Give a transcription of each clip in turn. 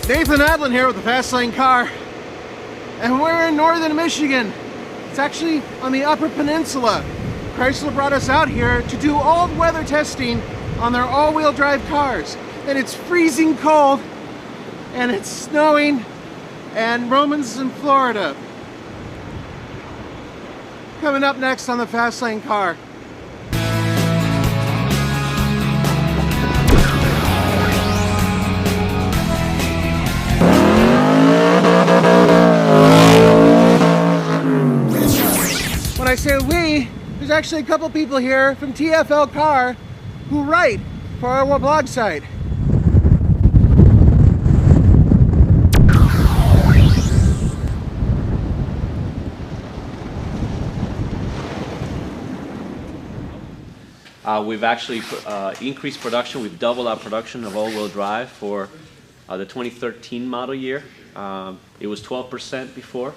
Nathan Adlin here with the Fast Lane Car, and we're in northern Michigan. It's actually on the Upper Peninsula. Chrysler brought us out here to do all weather testing on their all-wheel drive cars, and it's freezing cold and it's snowing, and Roman's in Florida. Coming up next on the Fast Lane Car. When I say we, there's actually a couple people here from TFL Car who write for our blog site. We've actually increased production. We've doubled our production of all-wheel drive for the 2013 model year. It was 12% before,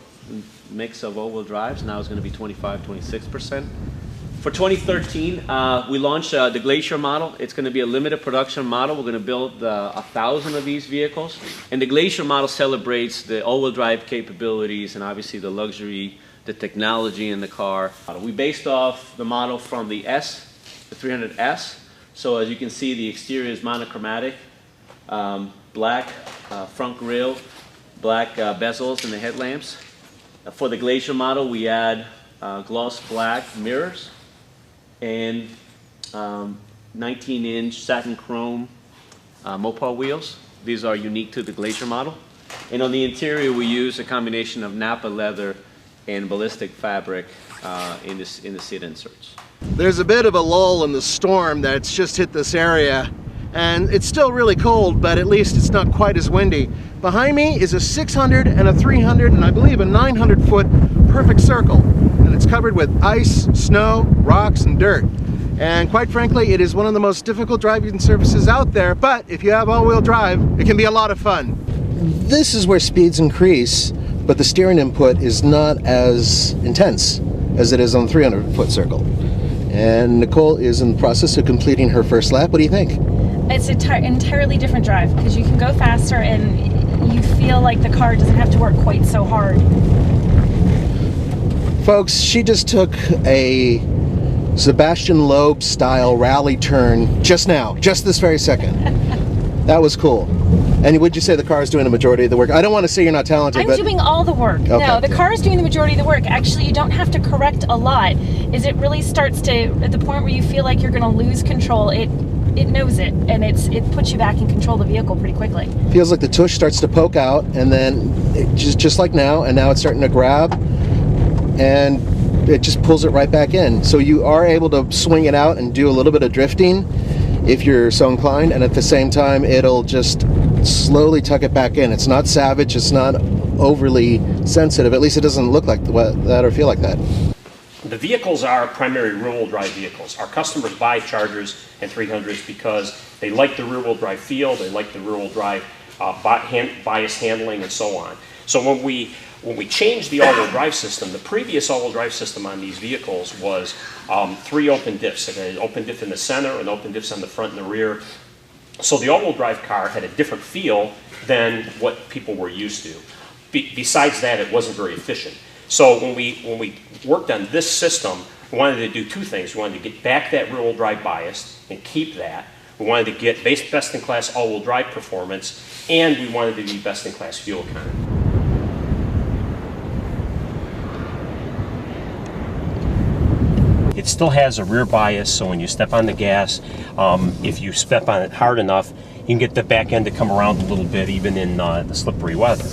mix of all-wheel drives. Now it's going to be 25-26%. For 2013, we launched the Glacier model. It's going to be a limited production model. We're going to build 1,000 of these vehicles. And the Glacier model celebrates the all-wheel drive capabilities and obviously the luxury, the technology in the car. We based off the model from the S, the 300S. So as you can see, the exterior is monochromatic, black front grille, black bezels in the headlamps. For the Glacier model, we add gloss black mirrors and 19-inch satin chrome Mopar wheels. These are unique to the Glacier model. And on the interior, we use a combination of Napa leather and ballistic fabric in the seat inserts. There's a bit of a lull in the storm that's just hit this area, and it's still really cold, but at least it's not quite as windy. Behind me is a 600 and a 300 and I believe a 900-foot perfect circle, and it's covered with ice, snow, rocks, and dirt. And quite frankly, it is one of the most difficult driving surfaces out there, but if you have all-wheel drive, it can be a lot of fun. This is where speeds increase, but the steering input is not as intense as it is on the 300-foot circle. And Nicole is in the process of completing her first lap. What do you think? It's an entirely different drive because you can go faster and you feel like the car doesn't have to work quite so hard. Folks, she just took a Sebastian Loeb style rally turn just now, just this very second. That was cool. And would you say the car is doing the majority of the work? I don't want to say you're not talented, I'm doing all the work. Okay. No, the car is doing the majority of the work. Actually, you don't have to correct a lot. As it really starts to, at the point where you feel like you're going to lose control, it knows it, and it puts you back in control of the vehicle pretty quickly. Feels like the tush starts to poke out, and then it just like now, and now it's starting to grab, and it just pulls it right back in. So you are able to swing it out and do a little bit of drifting if you're so inclined, and at the same time it'll just slowly tuck it back in. It's not savage, it's not overly sensitive, at least it doesn't look like that or feel like that. The vehicles are primary rear-wheel drive vehicles. Our customers buy Chargers and 300s because they like the rear-wheel drive feel, they like the rear-wheel drive bias handling, and so on. So when we changed the all-wheel drive system, the previous all-wheel drive system on these vehicles was 3 open diffs, an open diff in the center, and open diffs on the front and the rear. So the all-wheel drive car had a different feel than what people were used to. Besides that, it wasn't very efficient. So when we worked on this system, we wanted to do 2 things. We wanted to get back that rear-wheel drive bias and keep that. We wanted to get best-in-class all-wheel drive performance, and we wanted to be best-in-class fuel economy. It still has a rear bias, so when you step on the gas, if you step on it hard enough, you can get the back end to come around a little bit, even in the slippery weather.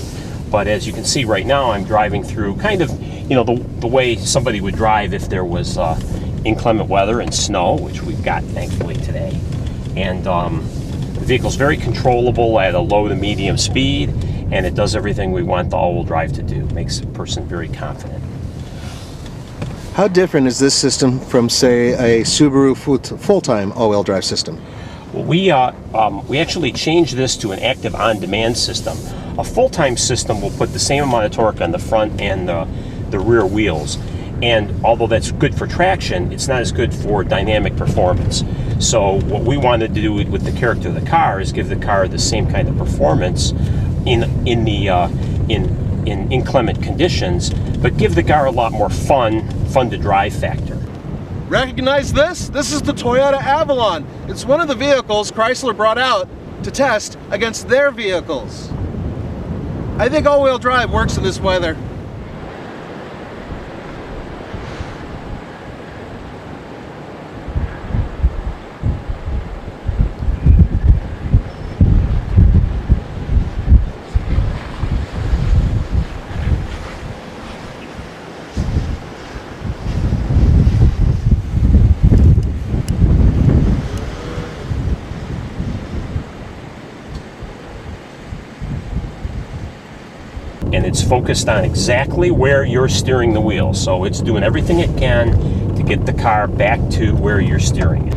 But as you can see right now, I'm driving through kind of, you know, the way somebody would drive if there was inclement weather and snow, which we've got thankfully today. And the vehicle's very controllable at a low to medium speed, and it does everything we want the all-wheel drive to do. Makes a person very confident. How different is this system from, say, a Subaru full-time all-wheel drive system? Well, we actually changed this to an active on-demand system. A full-time system will put the same amount of torque on the front and the rear wheels. And although that's good for traction, it's not as good for dynamic performance. So what we wanted to do with the character of the car is give the car the same kind of performance, in inclement conditions, but give the car a lot more fun to drive factor. Recognize this? This is the Toyota Avalon. It's one of the vehicles Chrysler brought out to test against their vehicles. I think all-wheel drive works in this weather. And it's focused on exactly where you're steering the wheel. So it's doing everything it can to get the car back to where you're steering it.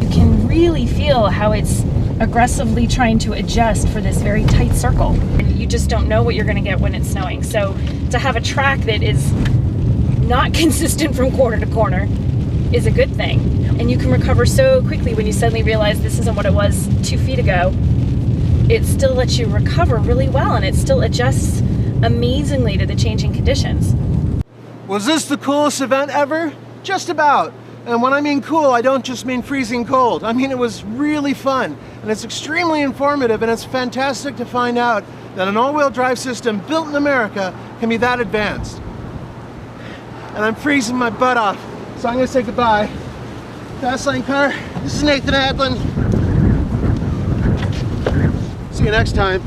You can really feel how it's aggressively trying to adjust for this very tight circle. And you just don't know what you're going to get when it's snowing. So to have a track that is not consistent from corner to corner is a good thing. And you can recover so quickly when you suddenly realize this isn't what it was 2 feet ago. It still lets you recover really well, and it still adjusts amazingly to the changing conditions. Was this the coolest event ever? Just about. And when I mean cool, I don't just mean freezing cold. I mean it was really fun, and it's extremely informative, and it's fantastic to find out that an all-wheel drive system built in America can be that advanced. And I'm freezing my butt off. So I'm going to say goodbye. Fastlane car, this is Nathan Adlin. See you next time.